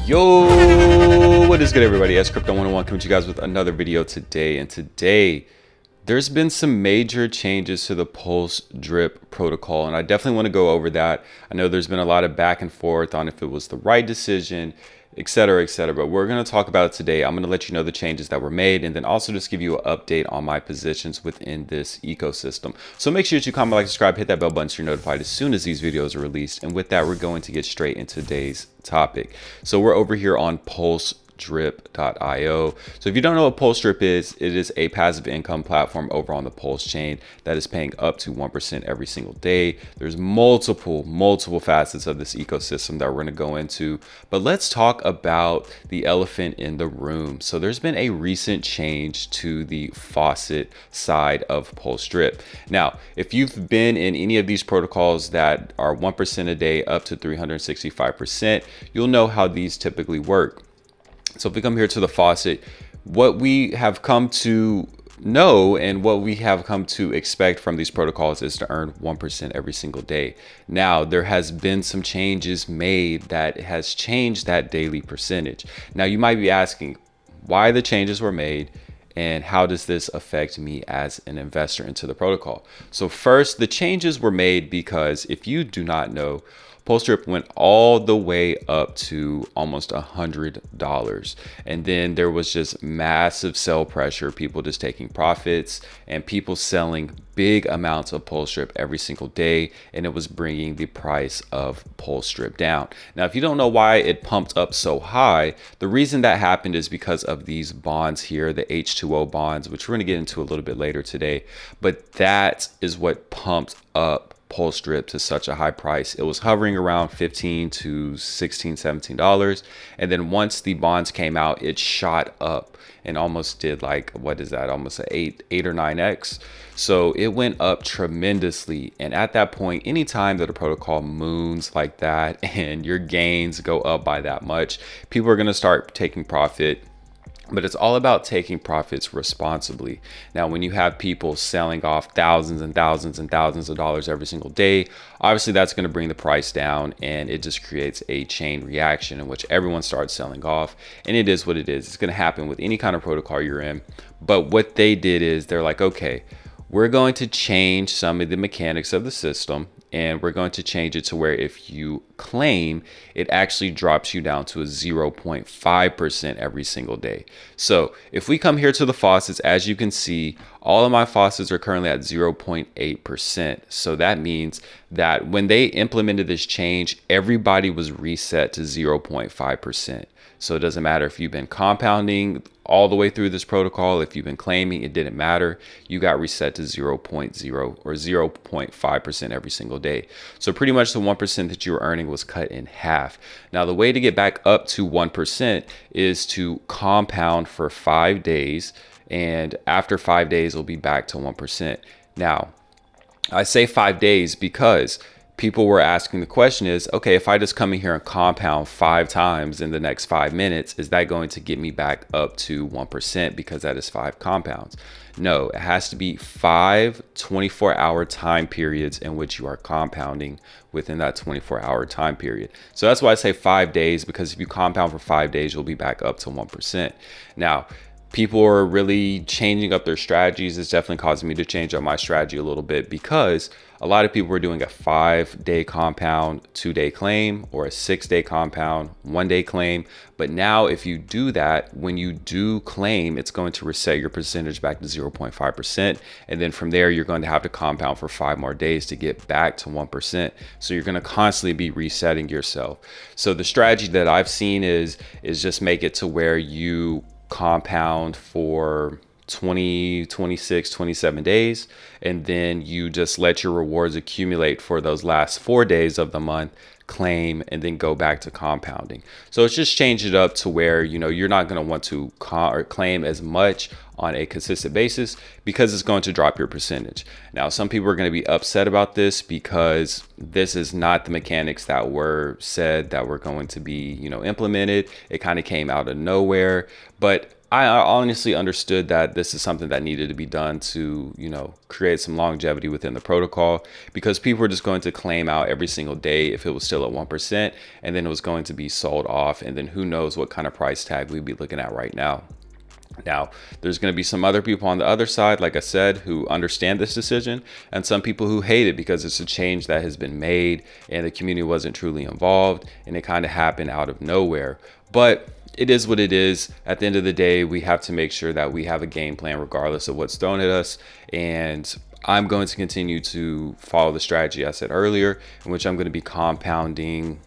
Yo, what is good, everybody? As Crypto 101 coming to you guys with another video today. And today, there's been some major changes to the PulseDrip protocol, and I definitely want to go over that. I know there's been a lot of back and forth on if it was the right decision, etc., but we're going to talk about it today. I'm going to let you know the changes that were made, and then also just give you an update on my positions within this ecosystem. So make sure that you comment, like, subscribe, hit that bell button so you're notified as soon as these videos are released. And with that, we're going to get straight into today's topic. So we're over here on PulseDrip.io. So if you don't know what PulseDrip is, it is a passive income platform over on the Pulse chain that is paying up to 1% every single day. There's multiple facets of this ecosystem that we're going to go into, but let's talk about the elephant in the room. So there's been a recent change to the faucet side of PulseDrip. Now, if you've been in any of these protocols that are 1% a day up to 365%, you'll know how these typically work. So if we come here to the faucet, what we have come to know and what we have come to expect from these protocols is to earn 1% every single day. Now, there has been some changes made that has changed that daily percentage. Now, you might be asking why the changes were made and how does this affect me as an investor into the protocol? So first, the changes were made because if you do not know, PulseDrip went all the way up to almost $100. And then there was just massive sell pressure, people just taking profits and people selling big amounts of PulseDrip every single day. And it was bringing the price of PulseDrip down. Now, if you don't know why it pumped up so high, the reason that happened is because of these bonds here, the H2O bonds, which we're going to get into a little bit later today. But that is what pumped up PulseDrip to such a high price. It was hovering around $15 to $16, $17. And then once the bonds came out, it shot up and almost did like, what is that? Almost an 8 or 9x. So it went up tremendously. And at that point, anytime that a protocol moons like that and your gains go up by that much, people are going to start taking profit. But it's all about taking profits responsibly. Now, when you have people selling off thousands and thousands and thousands of dollars every single day, obviously that's going to bring the price down, and it just creates a chain reaction in which everyone starts selling off. And it is what it is. It's going to happen with any kind of protocol you're in. But what they did is they're like, okay, we're going to change some of the mechanics of the system, and we're going to change it to where if you claim, it actually drops you down to a 0.5% every single day. So if we come here to the faucets, as you can see, all of my faucets are currently at 0.8%. So that means that when they implemented this change, everybody was reset to 0.5%. So it doesn't matter if you've been compounding all the way through this protocol, if you've been claiming, it didn't matter. You got reset to 0.0 or 0.5% every single day. So pretty much the 1% that you were earning was cut in half. Now, the way to get back up to 1% is to compound for 5 days. And after 5 days, it'll be back to 1%. Now, I say 5 days because people were asking the question is, okay, if I just come in here and compound 5 times in the next 5 minutes, is that going to get me back up to 1% because that is 5 compounds? No, it has to be 5 24-hour time periods in which you are compounding within that 24-hour time period. So that's why I say 5 days, because if you compound for 5 days, you'll be back up to 1%. Now, people are really changing up their strategies. It's definitely causing me to change up my strategy a little bit because a lot of people were doing a 5-day compound, 2-day claim, or a 6-day compound, 1-day claim. But now if you do that, when you do claim, it's going to reset your percentage back to 0.5%. And then from there, you're going to have to compound for 5 more days to get back to 1%. So you're going to constantly be resetting yourself. So the strategy that I've seen is just make it to where you compound for 20, 26, 27 days, and then you just let your rewards accumulate for those last 4 days of the month, claim, and then go back to compounding. So it's just changed it up to where, you know, you're not going to want to claim as much on a consistent basis because it's going to drop your percentage. Now, some people are going to be upset about this because this is not the mechanics that were said that were going to be, you know, implemented. It kind of came out of nowhere, but I honestly understood that this is something that needed to be done to, create some longevity within the protocol, because people were just going to claim out every single day if it was still at 1%, and then it was going to be sold off. And then who knows what kind of price tag we'd be looking at right now. Now, there's going to be some other people on the other side, like I said, who understand this decision, and some people who hate it because it's a change that has been made and the community wasn't truly involved and it kind of happened out of nowhere. But it is what it is. At the end of the day, we have to make sure that we have a game plan regardless of what's thrown at us. And I'm going to continue to follow the strategy I said earlier, in which I'm going to be compounding,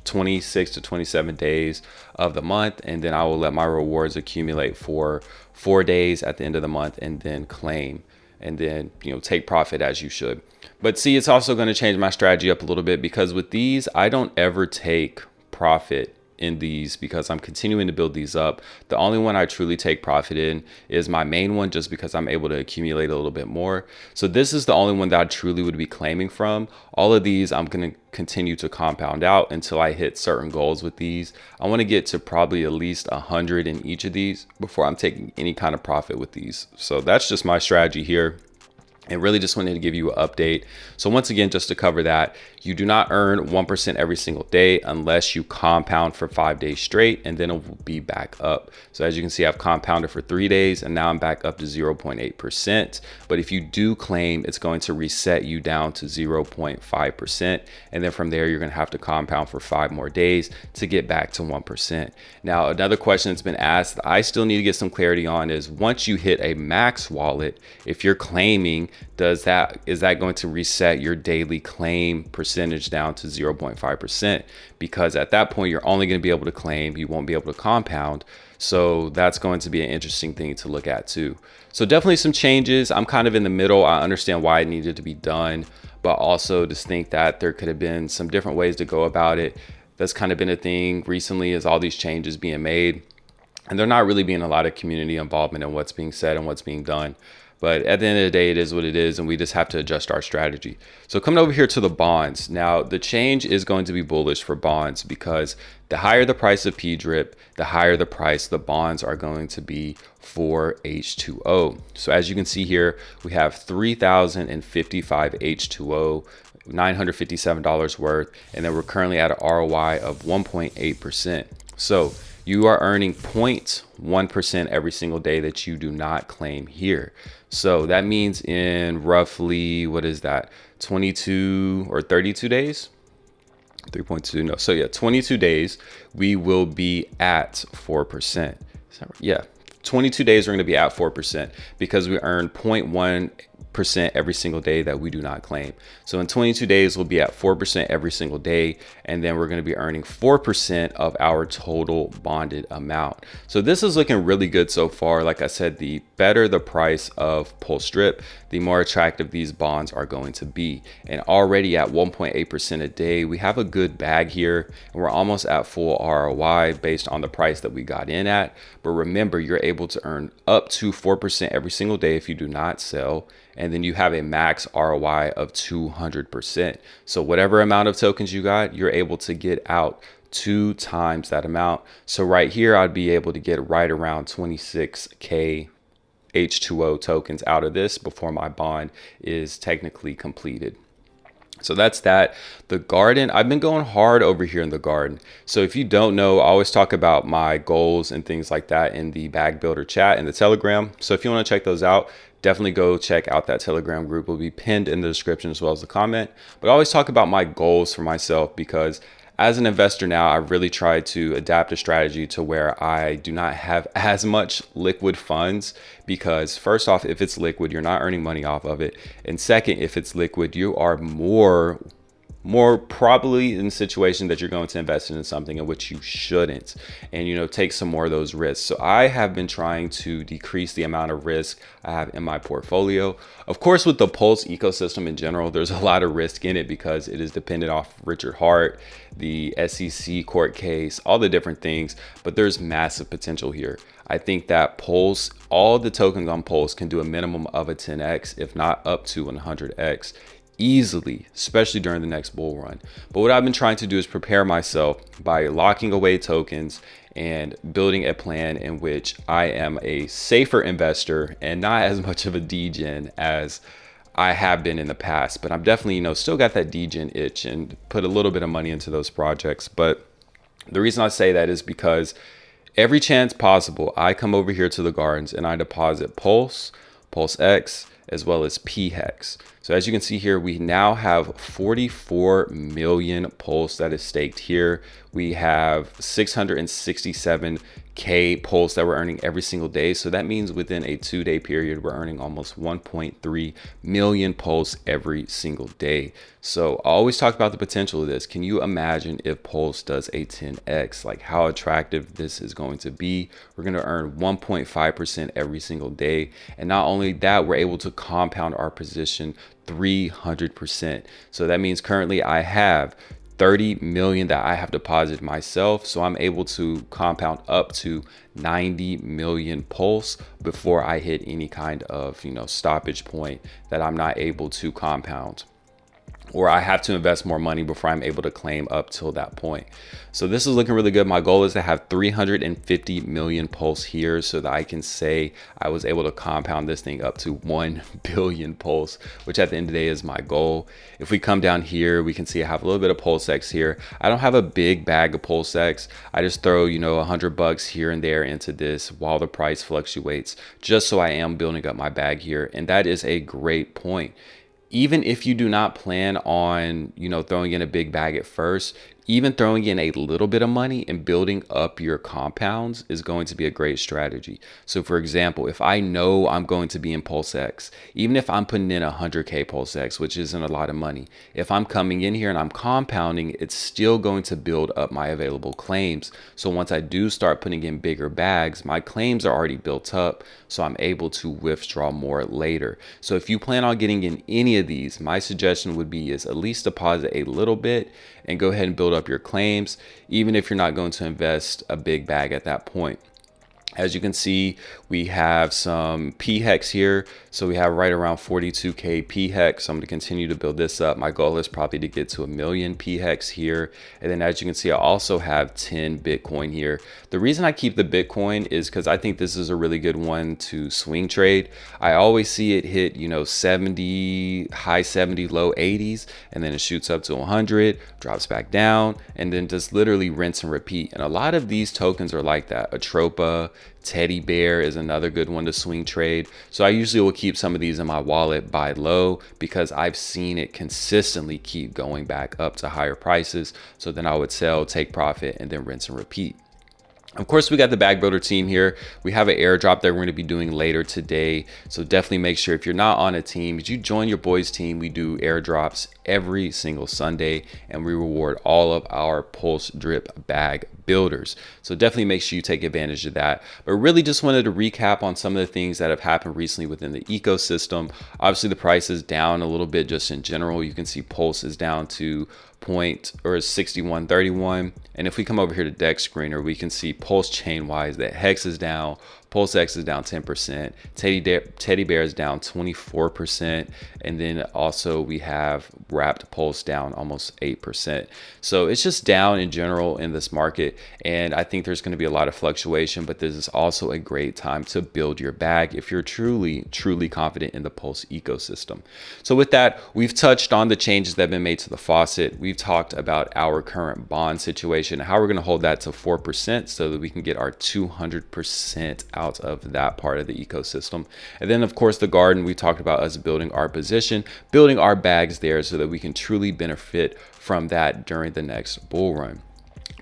26 to 27 days of the month, and then I will let my rewards accumulate for 4 days at the end of the month, and then claim, and then take profit as you should. But see, it's also going to change my strategy up a little bit, because with these, I don't ever take profit in these because I'm continuing to build these up. The only one I truly take profit in is my main one, just because I'm able to accumulate a little bit more. So this is the only one that I truly would be claiming from. All of these I'm going to continue to compound out until I hit certain goals with these. I want to get to probably at least 100 in each of these before I'm taking any kind of profit with these. So that's just my strategy here. And really just wanted to give you an update. So once again, just to cover that, you do not earn 1% every single day unless you compound for 5 days straight, and then it will be back up. So as you can see, I've compounded for 3 days and now I'm back up to 0.8%. But if you do claim, it's going to reset you down to 0.5%. And then from there, you're going to have to compound for 5 more days to get back to 1%. Now, another question that's been asked, I still need to get some clarity on, is once you hit a max wallet, if you're claiming, is that going to reset your daily claim percentage down to 0.5%? Because at that point, you're only going to be able to claim, you won't be able to compound. So that's going to be an interesting thing to look at too. So definitely some changes. I'm kind of in the middle. I understand why it needed to be done, but also just think that there could have been some different ways to go about it. That's kind of been a thing recently, is all these changes being made, and there not really being a lot of community involvement in what's being said and what's being done. But at the end of the day, it is what it is, and we just have to adjust our strategy. So coming over here to the bonds. Now, the change is going to be bullish for bonds, because the higher the price of PDrip, the higher the price the bonds are going to be for H2O. So as you can see here, we have 3,055 H2O, $957 worth, and then we're currently at an ROI of 1.8%. So you are earning 0.1% every single day that you do not claim here. So that means in roughly, what is that, 22 or 32 days? 3.2, no. So yeah, 22 days, we will be at 4%. Is that right? Yeah, 22 days, we're going to be at 4% because we earn 0.1% every single day that we do not claim. So in 22 days, we'll be at 4% every single day, and then we're going to be earning 4% of our total bonded amount. So this is looking really good so far. Like I said, the better the price of PulseDrip, the more attractive these bonds are going to be. And already at 1.8% a day, we have a good bag here, and we're almost at full ROI based on the price that we got in at. But remember, you're able to earn up to 4% every single day if you do not sell. And then you have a max ROI of 200%. So whatever amount of tokens you got, you're able to get out 2 times that amount. So right here, I'd be able to get right around 26K H2O tokens out of this before my bond is technically completed. So that's that. The garden, I've been going hard over here in the garden. So if you don't know, I always talk about my goals and things like that in the bag builder chat in the Telegram. So if you want to check those out, definitely go check out that Telegram group. It will be pinned in the description as well as the comment. But I always talk about my goals for myself, because as an investor now, I've really tried to adapt a strategy to where I do not have as much liquid funds, because first off, if it's liquid, you're not earning money off of it. And second, if it's liquid, you are more probably in a situation that you're going to invest in something in which you shouldn't, and take some more of those risks. So I have been trying to decrease the amount of risk I have in my portfolio. Of course, with the Pulse ecosystem in general, there's a lot of risk in it because it is dependent off Richard Hart, the SEC court case, all the different things, but there's massive potential here. I think that Pulse, all the tokens on Pulse can do a minimum of a 10x, if not up to 100x. easily, especially during the next bull run. But what I've been trying to do is prepare myself by locking away tokens and building a plan in which I am a safer investor and not as much of a degen as I have been in the past. But I'm definitely, still got that degen itch and put a little bit of money into those projects. But the reason I say that is because every chance possible, I come over here to the gardens and I deposit Pulse, Pulse X, as well as PHEX. So as you can see here, we now have 44 million Pulse that is staked here. We have 667K Pulse that we're earning every single day. So that means within a 2-day period, we're earning almost 1.3 million Pulse every single day. So I always talk about the potential of this. Can you imagine if Pulse does a 10x, like how attractive this is going to be? We're going to earn 1.5% every single day. And not only that, we're able to compound our position 300%. So that means currently I have 30 million that I have deposited myself. So I'm able to compound up to 90 million Pulse before I hit any kind of, stoppage point that I'm not able to compound, or I have to invest more money before I'm able to claim up till that point. So this is looking really good. My goal is to have 350 million Pulse here so that I can say I was able to compound this thing up to 1 billion Pulse, which at the end of the day is my goal. If we come down here, we can see I have a little bit of Pulse X here. I don't have a big bag of Pulse X. I just throw, $100 here and there into this while the price fluctuates, just so I am building up my bag here. And that is a great point. Even if you do not plan on, throwing in a big bag at first, even throwing in a little bit of money and building up your compounds is going to be a great strategy. So for example, if I know I'm going to be in Pulse X, even if I'm putting in 100K Pulse X, which isn't a lot of money, if I'm coming in here and I'm compounding, it's still going to build up my available claims. So once I do start putting in bigger bags, my claims are already built up, so I'm able to withdraw more later. So if you plan on getting in any of these, my suggestion would be is at least deposit a little bit and go ahead and build up your claims, even if you're not going to invest a big bag at that point. As you can see, we have some PHEX here. So we have right around 42K PHEX. So I'm gonna continue to build this up. My goal is probably to get to 1 million PHEX here. And then as you can see, I also have 10 Bitcoin here. The reason I keep the Bitcoin is because I think this is a really good one to swing trade. I always see it hit, 70, high 70, low 80s, and then it shoots up to 100, drops back down, and then just literally rinse and repeat. And a lot of these tokens are like that. Atropa, Teddy Bear is another good one to swing trade. So I usually will keep some of these in my wallet, buy low, because I've seen it consistently keep going back up to higher prices. So then I would sell, take profit, and then rinse and repeat. Of course, we got the bag builder team here. We have an airdrop that we're going to be doing later today. So definitely make sure if you're not on a team, you join your boys team. We do airdrops every single Sunday and we reward all of our PulseDrip bag builders. So definitely make sure you take advantage of that. But really just wanted to recap on some of the things that have happened recently within the ecosystem. Obviously the price is down a little bit just in general. You can see Pulse is down to 61.31, and if we come over here to Dex Screener, we can see Pulse chain wise that Hex is down, Pulse X is down 10%, Teddy Bear is down 24%, and then also we have Wrapped Pulse down almost 8%. So it's just down in general in this market, and I think there's going to be a lot of fluctuation, but this is also a great time to build your bag if you're truly confident in the Pulse ecosystem. So with that, we've touched on the changes that have been made to the faucet. We've talked about our current bond situation, how we're going to hold that to 4% so that we can get our 200% out of that part of the ecosystem. And then of course the garden, we talked about us building our position, building our bags there so that we can truly benefit from that during the next bull run.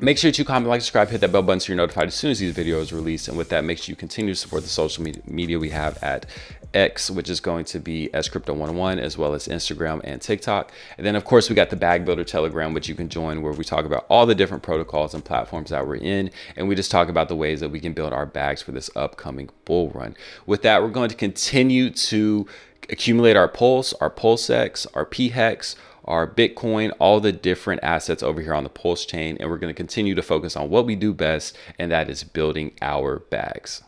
Make sure to comment, like, subscribe, hit that bell button so you're notified as soon as these videos are released. And with that, make sure you continue to support the social media we have at X, which is going to be SCrypto101, as well as Instagram and TikTok. And then of course we got the Bag Builder Telegram, which you can join, where we talk about all the different protocols and platforms that we're in, and we just talk about the ways that we can build our bags for this upcoming bull run. With that, we're going to continue to accumulate our Pulse, our Pulse X, our PHEX, our Bitcoin, all the different assets over here on the Pulse chain, and we're going to continue to focus on what we do best, and that is building our bags.